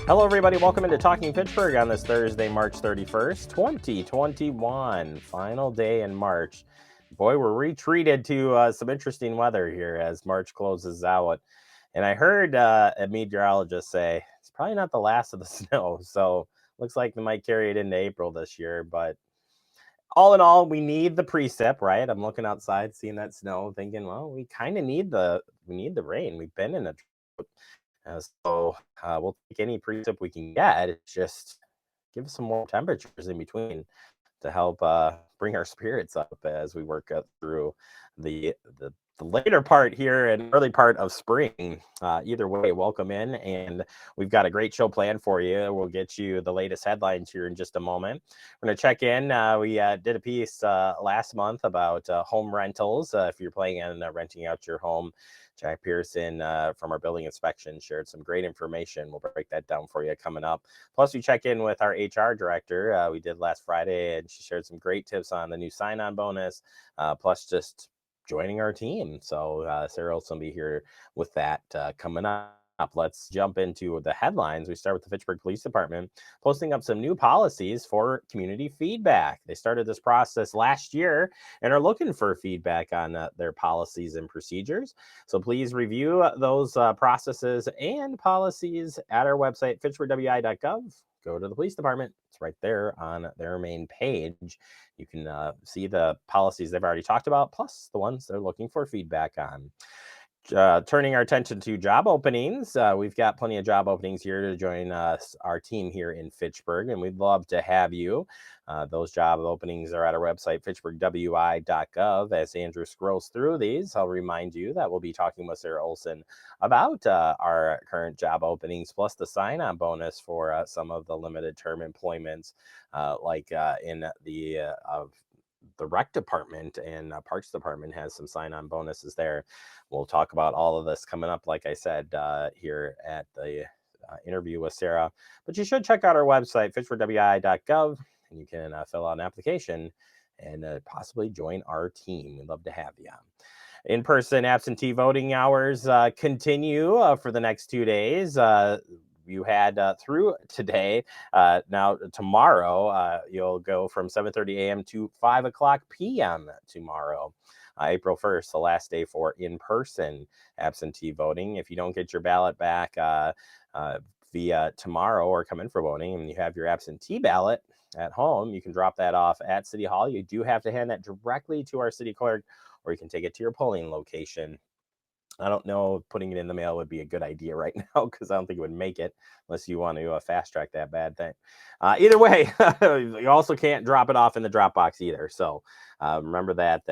Hello, everybody. Welcome into Talking Fitchburg on this Thursday, March 31st, 2021. Final day in March. Boy, we're retreated to some interesting weather here as March closes out. And I heard a meteorologist say it's probably not the last of the snow. So looks like they might carry it into April this year. But all in all, we need the precip, right? I'm looking outside, seeing that snow, thinking, well, we kind of need the rain. We've been in a we'll take any precip we can get. It's just give us some more temperatures in between to help bring our spirits up as we work through the later part here and early part of spring. Either way, welcome in, and we've got a great show planned for you. We'll get you the latest headlines here in just a moment. We're going to check in. We did a piece last month about home rentals. If you're planning on renting out your home, Jack Pearson from our building inspection shared some great information. We'll break that down for you coming up. Plus, we check in with our HR director. We did last Friday, and she shared some great tips on the new sign-on bonus, plus just joining our team. So Sarah will be here with that coming up. Let's jump into the headlines. We start with the Fitchburg Police Department posting up some new policies for community feedback. They started this process last year and are looking for feedback on their policies and procedures. So please review those processes and policies at our website, fitchburgwi.gov. Go to the police department. It's right there on their main page. You can see the policies they've already talked about, plus the ones they're looking for feedback on. Turning our attention to job openings, we've got plenty of job openings here to join our team here in Fitchburg, and we'd love to have you. Those job openings are at our website, fitchburgwi.gov. As Andrew scrolls through these, I'll remind you that we'll be talking with Sarah Olson about our current job openings, plus the sign-on bonus for some of the limited term employments, like in the rec department and parks department has some sign-on bonuses there. We'll talk about all of this coming up, like I said, here at the interview with Sarah. But you should check out our website, fitchburgwi.gov, and you can fill out an application and possibly join our team. We'd love to have you. In-person absentee voting hours continue for the next 2 days. You had through today. Now tomorrow, you'll go from 7:30 a.m. to 5 o'clock p.m. tomorrow. April 1st, the last day for in-person absentee voting. If you don't get your ballot back via tomorrow or come in for voting and you have your absentee ballot at home, you can drop that off at City Hall. You do have to hand that directly to our city clerk, or you can take it to your polling location. I don't know if putting it in the mail would be a good idea right now, because I don't think it would make it unless you want to fast track that bad thing. Either way, you also can't drop it off in the drop box either. So remember that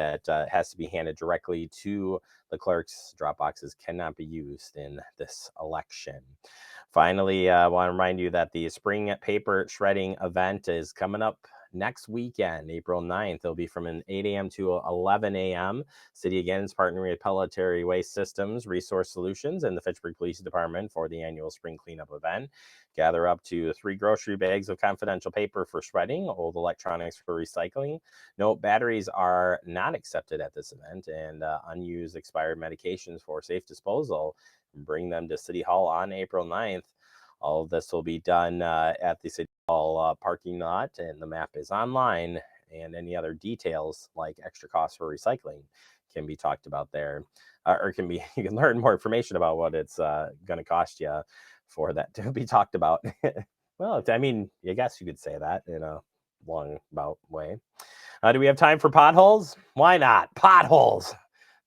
has to be handed directly to the clerks. Drop boxes cannot be used in this election. Finally, I want to remind you that the spring paper shredding event is coming up next weekend, April 9th. It'll be from 8 a.m. to 11 a.m. City again is partnering with Pelletary Waste Systems, Resource Solutions, and the Fitchburg Police Department for the annual spring cleanup event. Gather up to 3 grocery bags of confidential paper for shredding, old electronics for recycling. Note, batteries are not accepted at this event, and unused expired medications for safe disposal. Bring them to City Hall on April 9th. All of this will be done at the City Hall parking lot, and the map is online, and any other details like extra costs for recycling can be talked about there, or you can learn more information about what it's going to cost you for that to be talked about. Well, I mean, I guess you could say that in a long about way. Do we have time for potholes? Why not? Potholes.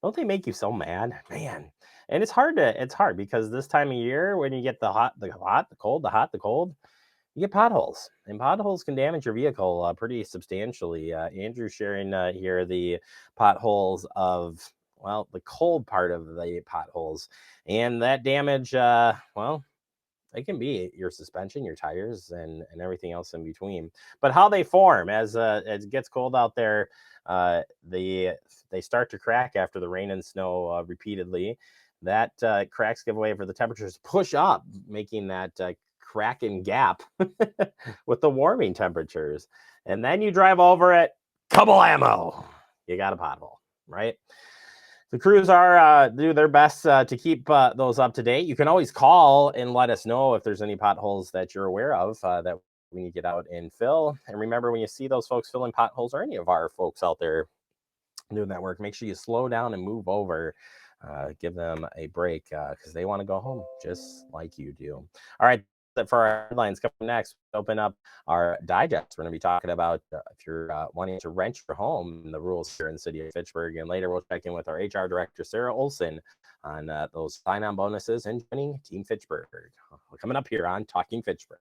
Don't they make you so mad, man? And it's hard because this time of year, when you get the hot, the cold, the hot, the cold, you get potholes, and potholes can damage your vehicle pretty substantially. Andrew's sharing here the potholes of, well, the cold part of the potholes, and that damage, well, it can be your suspension, your tires, and everything else in between. But how they form as it gets cold out there, they start to crack after the rain and snow repeatedly. That cracks give way for the temperatures to push up, making that crack and gap with the warming temperatures. And then you drive over it, kablammo, you got a pothole, right? The crews are do their best to keep those up to date. You can always call and let us know if there's any potholes that you're aware of that we need to get out and fill. And remember, when you see those folks filling potholes, or any of our folks out there doing that work, make sure you slow down and move over. Give them a break because they want to go home just like you do. All right, for our headlines coming next, we open up our digest. We're going to be talking about if you're wanting to rent your home and the rules here in the city of Fitchburg. And later, we'll check in with our HR director, Sarah Olson, on those sign-on bonuses and joining Team Fitchburg. Coming up here on Talking Fitchburg.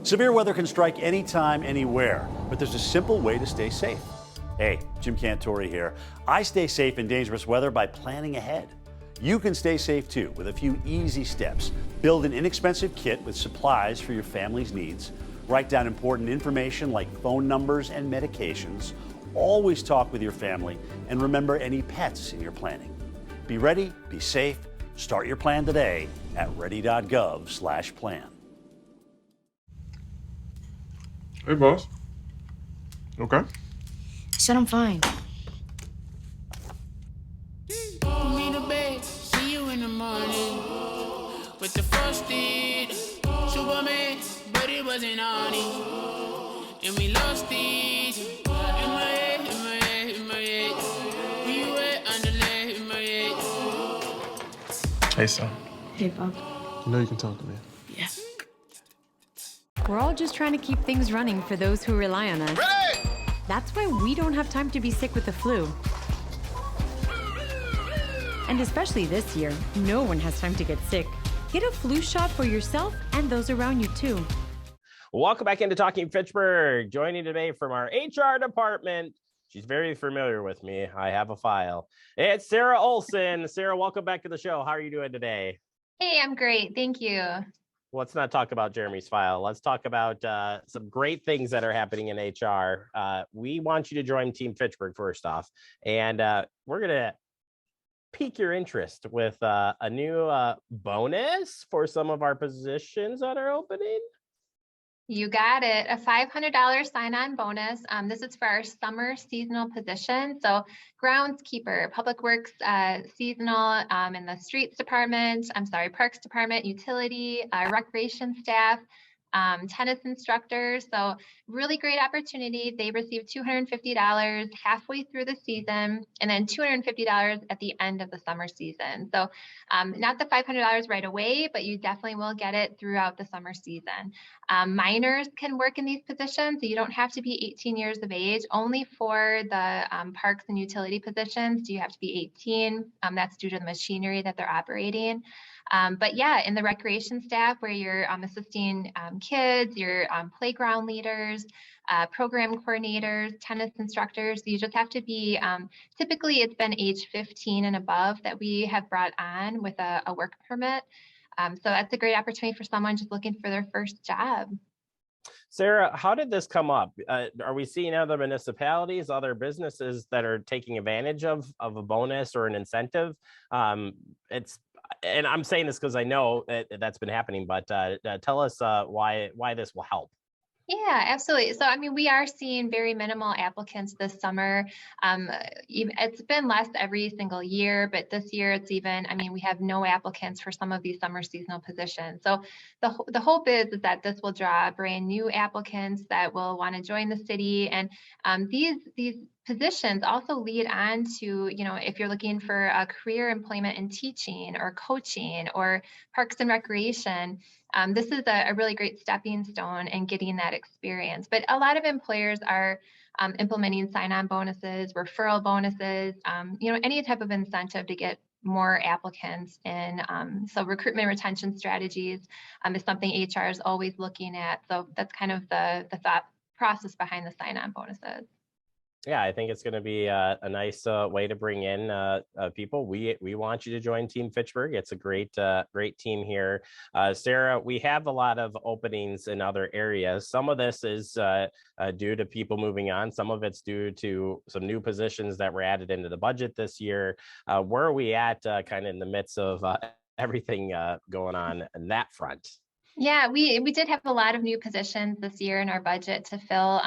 Severe weather can strike anytime, anywhere, but there's a simple way to stay safe. Hey, Jim Cantori here. I stay safe in dangerous weather by planning ahead. You can stay safe too with a few easy steps. Build an inexpensive kit with supplies for your family's needs. Write down important information like phone numbers and medications. Always talk with your family and remember any pets in your planning. Be ready, be safe. Start your plan today at ready.gov/plan. Hey, boss. Okay. I said I'm fine. Put me to bed, see you in the morning. With the frosted Superman, but it wasn't on it. And we lost it. In my head, in my head, in my head. We were underlay in my head. Hey, son. Hey, Bob. You know you can talk to me. Yeah. We're all just trying to keep things running for those who rely on us. Ready! That's why we don't have time to be sick with the flu. And especially this year, no one has time to get sick. Get a flu shot for yourself and those around you too. Welcome back into Talking Fitchburg. Joining today from our HR department. She's very familiar with me. I have a file. It's Sarah Olson. Sarah, welcome back to the show. How are you doing today? Hey, I'm great. Thank you. Let's not talk about Jeremy's file. Let's talk about some great things that are happening in HR. We want you to join Team Fitchburg first off, and we're going to pique your interest with a new bonus for some of our positions that are opening. You got it. A $500 sign-on bonus. This is for our summer seasonal position. So groundskeeper, public works seasonal in the streets department, parks department, utility, recreation staff, tennis instructors. So really great opportunity. They receive $250 halfway through the season and then $250 at the end of the summer season. So not the $500 right away, but you definitely will get it throughout the summer season. Minors can work in these positions, so you don't have to be 18 years of age. Only for the parks and utility positions do you have to be 18. That's due to the machinery that they're operating. But yeah, in the recreation staff where you're assisting kids, your playground leaders, program coordinators, tennis instructors, you just have to be, typically it's been age 15 and above that we have brought on with a work permit. So that's a great opportunity for someone just looking for their first job. Sarah, how did this come up? Are we seeing other municipalities, other businesses that are taking advantage of a bonus or an incentive? And I'm saying this because I know that's been happening, but tell us why this will help. Yeah, absolutely. So, I mean, we are seeing very minimal applicants this summer. It's been less every single year, but this year it's even, I mean, we have no applicants for some of these summer seasonal positions. So the hope is that this will draw brand new applicants that will want to join the city. And these positions also lead on to, if you're looking for a career employment in teaching or coaching or parks and recreation, this is a really great stepping stone in getting that experience. But a lot of employers are implementing sign-on bonuses, referral bonuses, any type of incentive to get more applicants in. So recruitment retention strategies is something HR is always looking at. So that's kind of the thought process behind the sign-on bonuses. Yeah, I think it's going to be a nice way to bring in people. We want you to join Team Fitchburg. It's a great team here. Sarah, we have a lot of openings in other areas. Some of this is due to people moving on. Some of it's due to some new positions that were added into the budget this year. Where are we at kind of in the midst of everything going on in that front? Yeah, we did have a lot of new positions this year in our budget to fill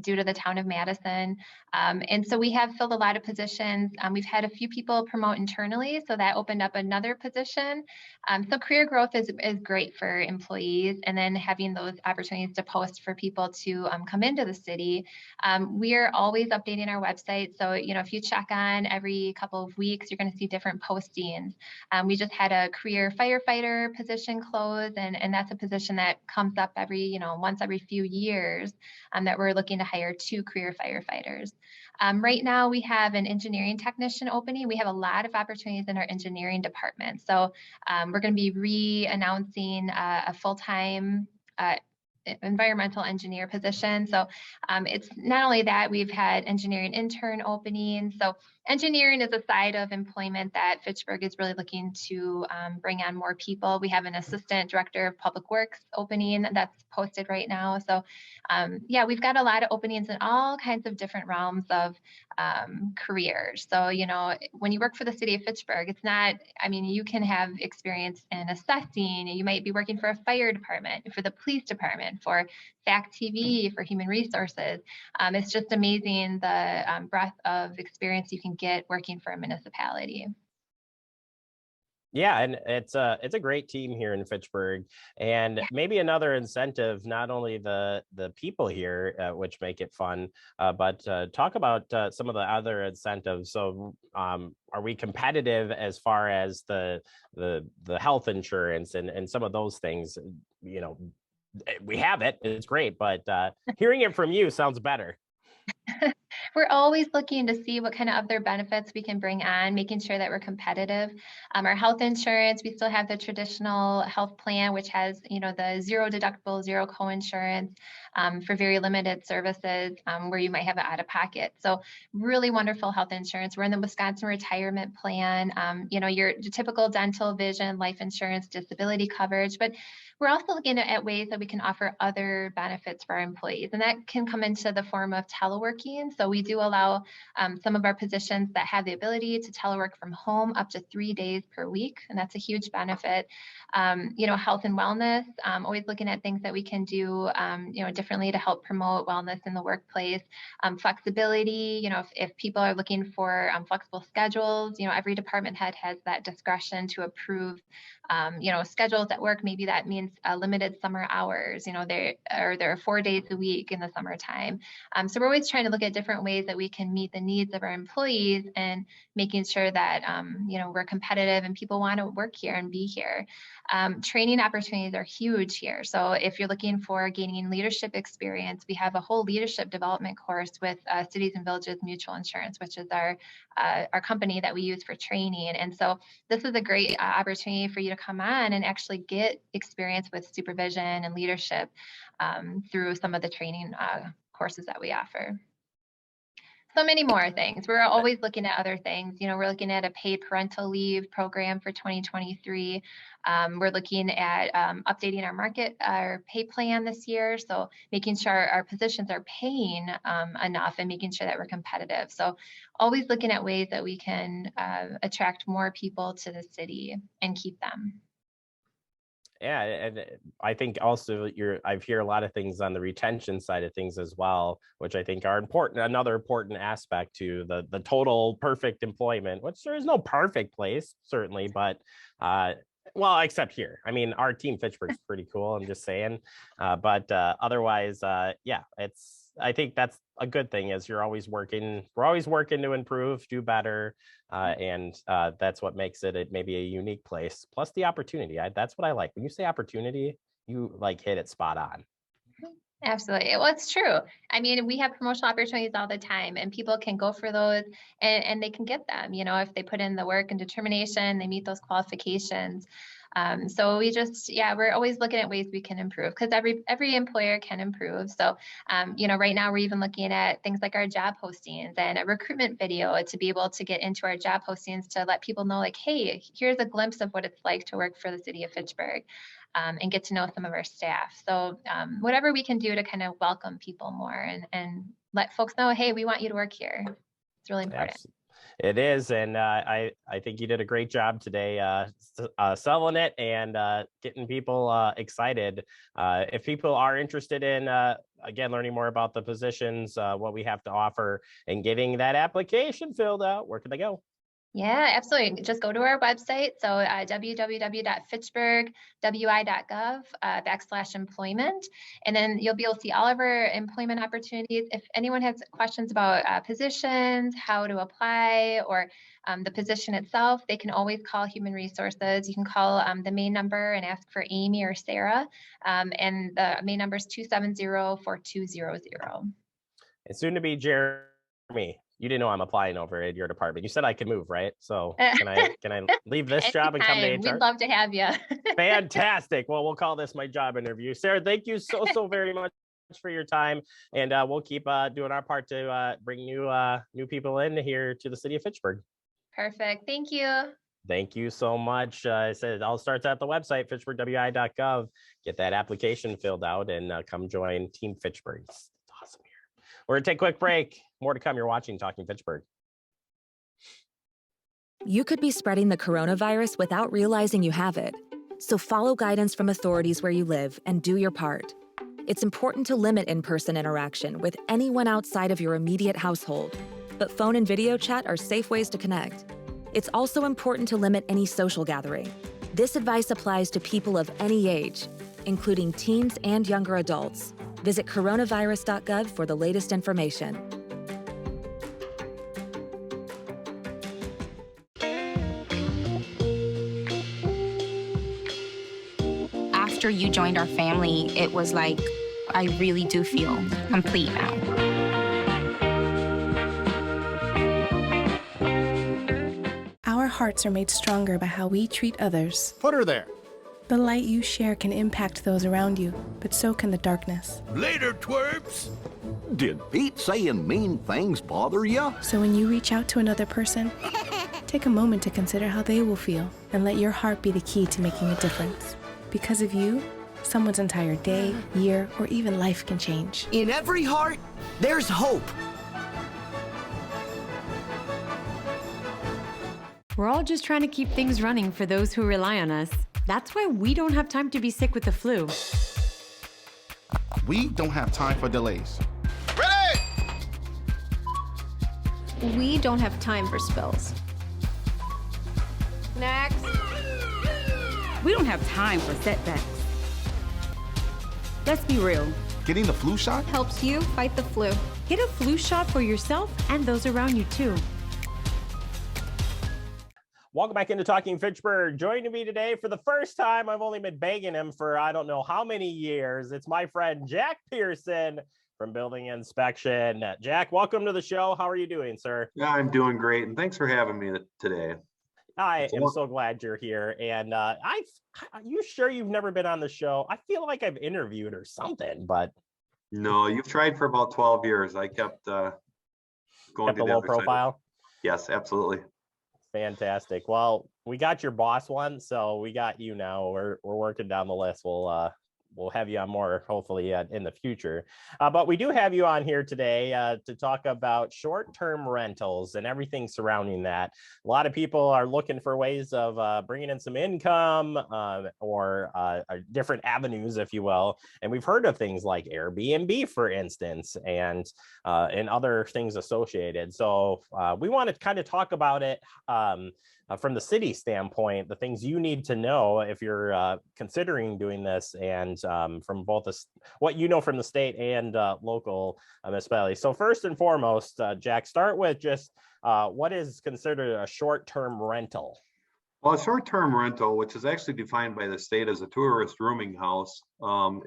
due to the town of Madison. And so we have filled a lot of positions. We've had a few people promote internally, so that opened up another position. So career growth is great for employees, and then having those opportunities to post for people to come into the city. We are always updating our website. So, if you check on every couple of weeks, you're going to see different postings. We just had a career firefighter position close, and that's a position that comes up once every few years, that we're looking to hire 2 career firefighters. Right now, we have an engineering technician opening. We have a lot of opportunities in our engineering department. So we're going to be re-announcing a full-time environmental engineer position. So it's not only that, we've had engineering intern openings. So engineering is a side of employment that Fitchburg is really looking to bring on more people. We have an assistant director of public works opening that's posted right now. So yeah, we've got a lot of openings in all kinds of different realms of careers. So, when you work for the city of Fitchburg, it's not, you can have experience in assessing, you might be working for a fire department, for the police department, for Fact TV, for human resources. It's just amazing the breadth of experience you can get working for a municipality. Yeah, and it's a great team here in Fitchburg, and maybe another incentive, not only the people here, which make it fun, but talk about some of the other incentives. So, are we competitive as far as the health insurance and some of those things? We have it; it's great, but hearing it from you sounds better. We're always looking to see what kind of other benefits we can bring on, making sure that we're competitive. Our health insurance, we still have the traditional health plan, which has, the zero deductible, zero co-insurance for very limited services where you might have it out of pocket. So really wonderful health insurance. We're in the Wisconsin retirement plan, your typical dental, vision, life insurance, disability coverage, but we're also looking at ways that we can offer other benefits for our employees, and that can come into the form of teleworking. So we do allow some of our positions that have the ability to telework from home up to 3 days per week, and that's a huge benefit. Health and wellness, always looking at things that we can do, differently to help promote wellness in the workplace. Flexibility, if people are looking for flexible schedules, every department head has that discretion to approve schedules at work. Maybe that means limited summer hours, there are 4 days a week in the summertime. So we're always trying to look at different ways that we can meet the needs of our employees and making sure that, we're competitive and people want to work here and be here. Training opportunities are huge here. So if you're looking for gaining leadership experience, we have a whole leadership development course with Cities and Villages Mutual Insurance, which is our company that we use for training. And so this is a great opportunity for you to come on and actually get experience with supervision and leadership through some of the training courses that we offer. So many more things. We're always looking at other things. We're looking at a paid parental leave program for 2023. We're looking at updating our pay plan this year. So making sure our positions are paying enough and making sure that we're competitive. So always looking at ways that we can attract more people to the city and keep them. Yeah, and I think also I've heard a lot of things on the retention side of things as well, which I think are important. Another important aspect to the total perfect employment, which there is no perfect place, certainly, but well, except here. Our team Fitchburg's pretty cool. I'm just saying, but otherwise, yeah, I think that's a good thing. Is we're always working to improve, do better, and that's what makes it maybe a unique place. Plus the opportunity. That's what I like. When you say opportunity, you hit it spot on. Absolutely. Well, it's true. We have promotional opportunities all the time, and people can go for those and they can get them, if they put in the work and determination, they meet those qualifications. So we just, yeah, we're always looking at ways we can improve, because every employer can improve. So, right now we're even looking at things like our job postings and a recruitment video to be able to get into our job postings to let people know, like, hey, here's a glimpse of what it's like to work for the city of Fitchburg, and get to know some of our staff. So whatever we can do to kind of welcome people more and let folks know, hey, we want you to work here. It's really important. It is, and I think you did a great job today selling it and getting people excited. If people are interested in, again, learning more about the positions, what we have to offer, and getting that application filled out, where can they go? Yeah, absolutely. Just go to our website. So www.fitchburg.wi.gov /employment. And then you'll be able to see all of our employment opportunities. If anyone has questions about positions, how to apply, or the position itself, they can always call Human Resources. You can call the main number and ask for Amy or Sarah. And the main number is 270-4200. And soon to be Jeremy. You didn't know I'm applying over at your department. You said I could move, right? So can I leave this job and come to HR? We'd love to have you. Fantastic. Well, we'll call this my job interview. Sarah, thank you so very much for your time, and we'll keep doing our part to bring new people in here to the city of Fitchburg. Perfect. Thank you. Thank you so much. I said it all starts at the website, fitchburg.wi.gov. Get that application filled out and come join Team Fitchburg. It's awesome here. We're going to take a quick break. More to come. You're watching Talking Fitchburg. You could be spreading the coronavirus without realizing you have it. So follow guidance from authorities where you live and do your part. It's important to limit in-person interaction with anyone outside of your immediate household, but phone and video chat are safe ways to connect. It's also important to limit any social gathering. This advice applies to people of any age, including teens and younger adults. Visit coronavirus.gov for the latest information. After you joined our family, it was like, I really do feel complete now. Our hearts are made stronger by how we treat others. Put her there. The light you share can impact those around you, but so can the darkness. Later, twerps. Did Pete saying mean things bother you? So when you reach out to another person, take a moment to consider how they will feel and let your heart be the key to making a difference. Because of you, someone's entire day, year, or even life can change. In every heart, there's hope. We're all just trying to keep things running for those who rely on us. That's why we don't have time to be sick with the flu. We don't have time for delays. Ready! We don't have time for spills. Next. We don't have time for setbacks. Let's be real. Getting the flu shot helps you fight the flu. Get a flu shot for yourself and those around you too. Welcome back into Talking Fitchburg. Joining me today for the first time, I've only been begging him for I don't know how many years. It's my friend Jack Pearson from Building Inspection. Jack, welcome to the show. How are you doing, sir? Yeah, I'm doing great, and thanks for having me today. I am so glad you're here. And you sure you've never been on the show? I feel like I've interviewed or something, but no, you've tried for about 12 years. I kept going kept to a the low other side. profile. Yes, absolutely. Fantastic. Well, we got your boss one, so we got you now. We're working down the list. We'll have you on more hopefully in the future. But we do have you on here today to talk about short-term rentals and everything surrounding that. A lot of people are looking for ways of bringing in some income or different avenues, if you will. And we've heard of things like Airbnb, for instance, and other things associated. So we want to kind of talk about it from the city standpoint, the things you need to know if you're considering doing this, and from both what you know from the state and local municipalities. So first and foremost, Jack, start with just what is considered a short-term rental? Well, a short-term rental, which is actually defined by the state as a tourist rooming house,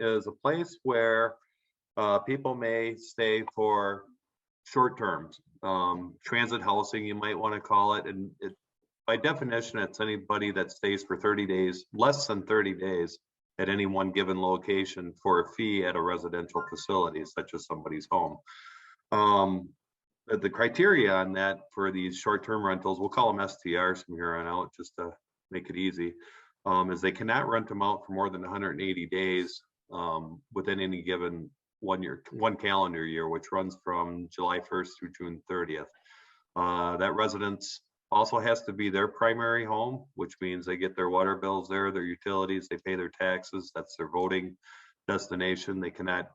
is a place where people may stay for short terms. Transit housing, you might want to call it, and by definition, it's anybody that stays for 30 days, less than 30 days at any one given location for a fee at a residential facility, such as somebody's home. The criteria on that for these short-term rentals, we'll call them STRs from here on out, just to make it easy, is they cannot rent them out for more than 180 days within any given one calendar year, which runs from July 1st through June 30th. That residence also has to be their primary home, which means they get their water bills there, their utilities, they pay their taxes. That's their voting destination. They cannot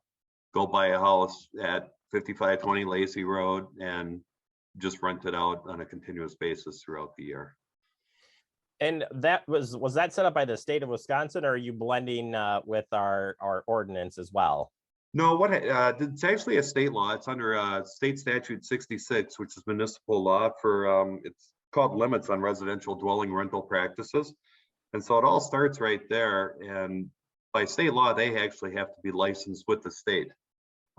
go buy a house at 5520 Lacey Road and just rent it out on a continuous basis throughout the year. And that was that set up by the state of Wisconsin, or are you blending with our ordinance as well? No, it's actually a state law. It's under state statute 66, which is municipal law for, it's called limits on residential dwelling rental practices. And so it all starts right there. And by state law, they actually have to be licensed with the state.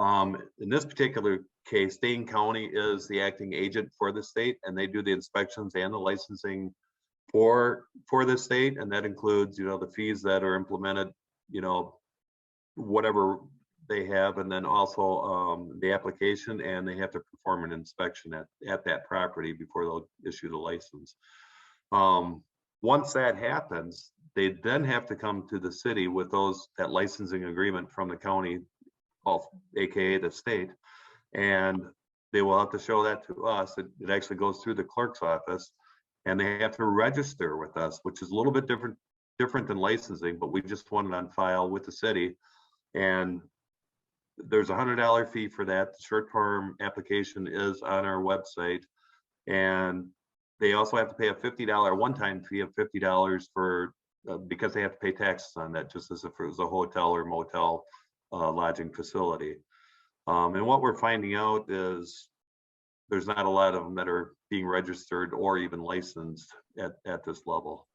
In this particular case, Dane County is the acting agent for the state, and they do the inspections and the licensing for the state. And that includes, the fees that are implemented, whatever they have, and then also the application, and they have to perform an inspection at that property before they'll issue the license. Once that happens, they then have to come to the city with that licensing agreement from the county, aka the state, and they will have to show that to us. It actually goes through the clerk's office, and they have to register with us, which is a little bit different than licensing, but we just want it on file with the city. And there's a $100 fee for that. The short-term application is on our website, and they also have to pay a $50 one-time fee of $50 for because they have to pay taxes on that, just as if it was a hotel or motel lodging facility. And what we're finding out is there's not a lot of them that are being registered or even licensed at this level.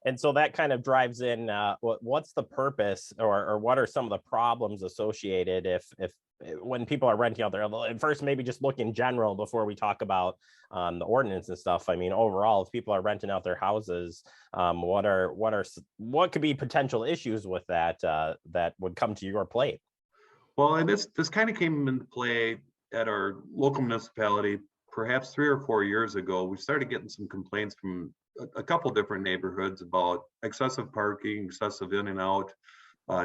And so that kind of drives in what's the purpose, or what are some of the problems associated if when people are renting out there? First, maybe just look in general before we talk about the ordinance and stuff. I mean, overall, if people are renting out their houses, what could be potential issues with that that would come to your plate? Well, and this kind of came into play at our local municipality perhaps 3 or 4 years ago. We started getting some complaints from a couple different neighborhoods about excessive parking, excessive in and out,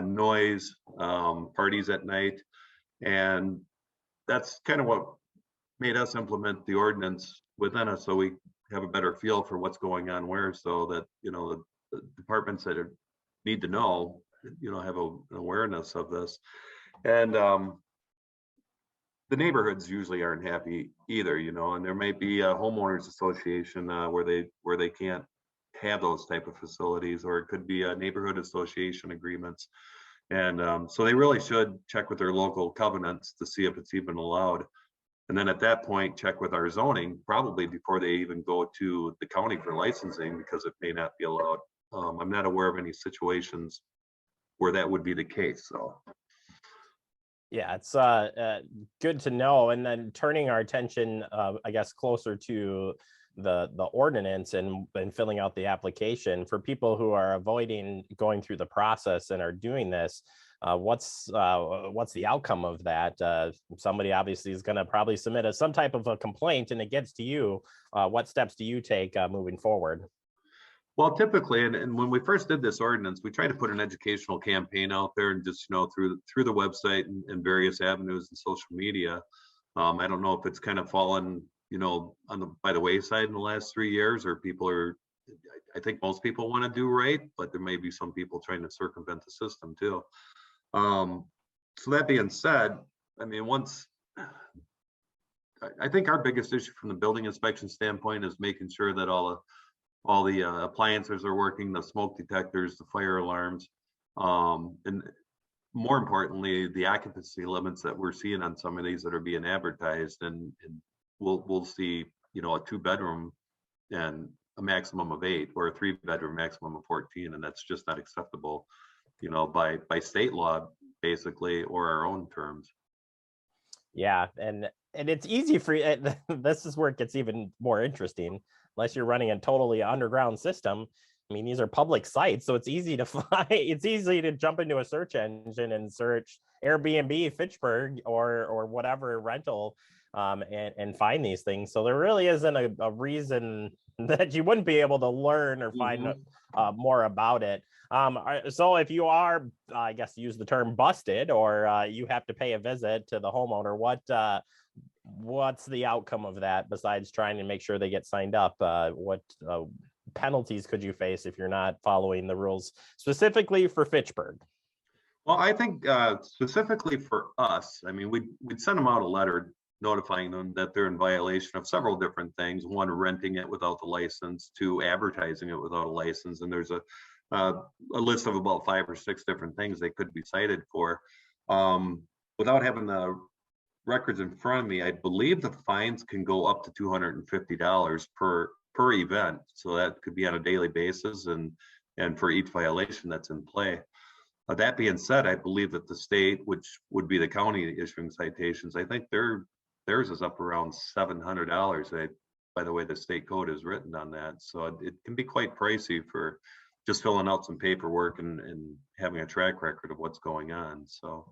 noise, parties at night. And that's kind of what made us implement the ordinance within us, so we have a better feel for what's going on where, so that, the departments that need to know, have an awareness of this. And the neighborhoods usually aren't happy either, and there may be a homeowners association where they can't have those type of facilities, or it could be a neighborhood association agreements. And so they really should check with their local covenants to see if it's even allowed. And then at that point, check with our zoning, probably before they even go to the county for licensing, because it may not be allowed. I'm not aware of any situations where that would be the case, so. Yeah, it's good to know. And then turning our attention, I guess, closer to the ordinance and filling out the application for people who are avoiding going through the process and are doing this. What's the outcome of that? Somebody obviously is going to probably submit some type of a complaint, and it gets to you. What steps do you take moving forward? Well, typically, and when we first did this ordinance, we tried to put an educational campaign out there, and just through the website and various avenues and social media. I don't know if it's kind of fallen by the wayside in the last 3 years, or I think most people want to do right, but there may be some people trying to circumvent the system too. So that being said, I mean, I think our biggest issue from the building inspection standpoint is making sure that all the appliances are working, the smoke detectors, the fire alarms, and more importantly, the occupancy limits that we're seeing on some of these that are being advertised. And we'll see, a 2-bedroom and a maximum of 8, or a 3-bedroom maximum of 14, and that's just not acceptable, by state law, basically, or our own terms. Yeah, and it's easy for you. This is where it gets even more interesting, unless you're running a totally underground system. I mean, these are public sites, so it's easy to find. It's easy to jump into a search engine and search Airbnb Fitchburg or whatever rental, and find these things. So there really isn't a reason that you wouldn't be able to learn or find more about it. So if you are, I guess, use the term busted, or you have to pay a visit to the homeowner, what's the outcome of that besides trying to make sure they get signed up? What penalties could you face if you're not following the rules specifically for Fitchburg? Well, I think specifically for us, I mean, we'd send them out a letter notifying them that they're in violation of several different things. One, renting it without the license; two, advertising it without a license. And there's a list of about 5 or 6 different things they could be cited for. Without having the records in front of me, I believe the fines can go up to $250 per event. So that could be on a daily basis and for each violation that's in play. That being said, I believe that the state, which would be the county issuing citations, I think theirs is up around $700. By the way, the state code is written on that. So it can be quite pricey for just filling out some paperwork and having a track record of what's going on. So.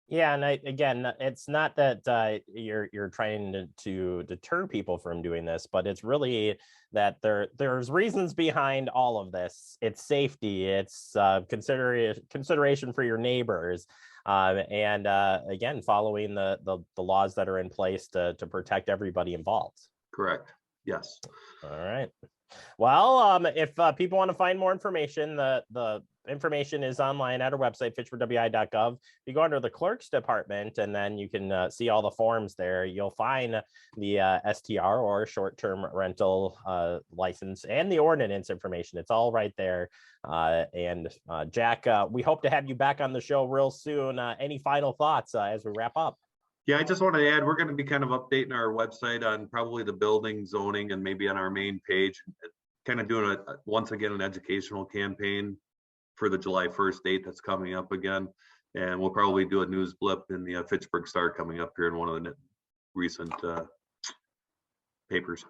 Yeah, and again, it's not that you're trying to deter people from doing this, but it's really that there's reasons behind all of this. It's safety, it's consideration for your neighbors, and again, following the laws that are in place to protect everybody involved. Correct. Yes. All right. Well, if people want to find more information, the information is online at our website, fitchburgwi.gov. You go under the clerk's department, and then you can see all the forms there. You'll find the STR, or short-term rental license, and the ordinance information. It's all right there. And Jack, we hope to have you back on the show real soon. Any final thoughts as we wrap up? Yeah, I just want to add, we're going to be kind of updating our website on probably the building zoning, and maybe on our main page, kind of doing once again an educational campaign for the July 1st date that's coming up again. And we'll probably do a news blip in the Fitchburg Star coming up here in one of the recent papers.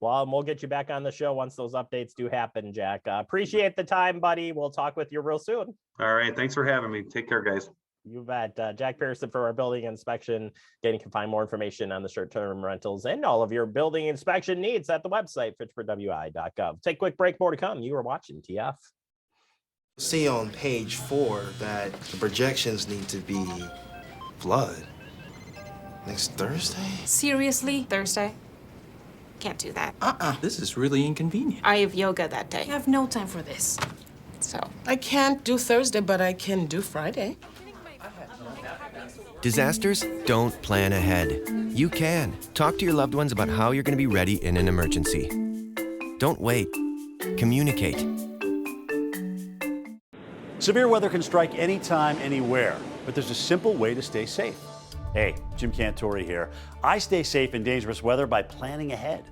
Well, we'll get you back on the show once those updates do happen, Jack. Appreciate the time, buddy. We'll talk with you real soon. All right. Thanks for having me. Take care, guys. You bet. Jack Pearson for our building inspection. Again, you can find more information on the short-term rentals and all of your building inspection needs at the website, fitchburgwi.gov. Take a quick break, more to come. You are watching TF. See on page 4 that the projections need to be flood next Thursday. Seriously? Thursday? Can't do that. This is really inconvenient. I have yoga that day. I have no time for this. So. I can't do Thursday, but I can do Friday. Disasters don't plan ahead. You can. Talk to your loved ones about how you're going to be ready in an emergency. Don't wait. Communicate. Severe weather can strike anytime, anywhere, but there's a simple way to stay safe. Hey, Jim Cantore here. I stay safe in dangerous weather by planning ahead.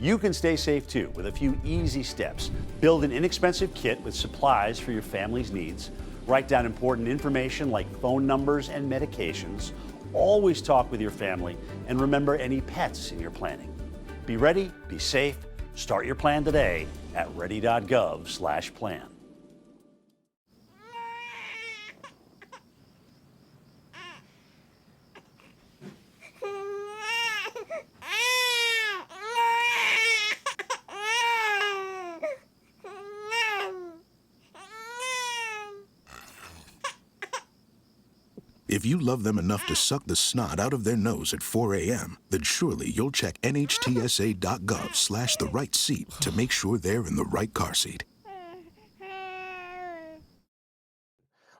You can stay safe too with a few easy steps. Build an inexpensive kit with supplies for your family's needs. Write down important information like phone numbers and medications. Always talk with your family, and remember any pets in your planning. Be ready, be safe. Start your plan today at ready.gov/plan. If you love them enough to suck the snot out of their nose at 4 a.m., then surely you'll check nhtsa.gov/the right seat to make sure they're in the right car seat.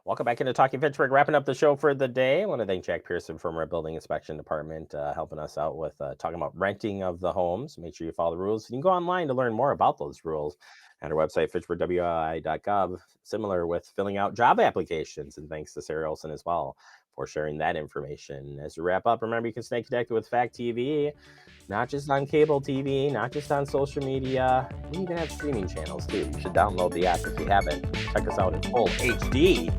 Welcome back into Talking Fitchburg, wrapping up the show for the day. I want to thank Jack Pearson from our building inspection department, helping us out with talking about renting of the homes. Make sure you follow the rules. You can go online to learn more about those rules at our website, fitchburgwi.gov, similar with filling out job applications. And thanks to Sarah Olson as well for sharing that information. As we wrap up, remember you can stay connected with Fact TV, not just on cable TV, not just on social media. We even have streaming channels too. You should download the app if you haven't. Check us out in full HD.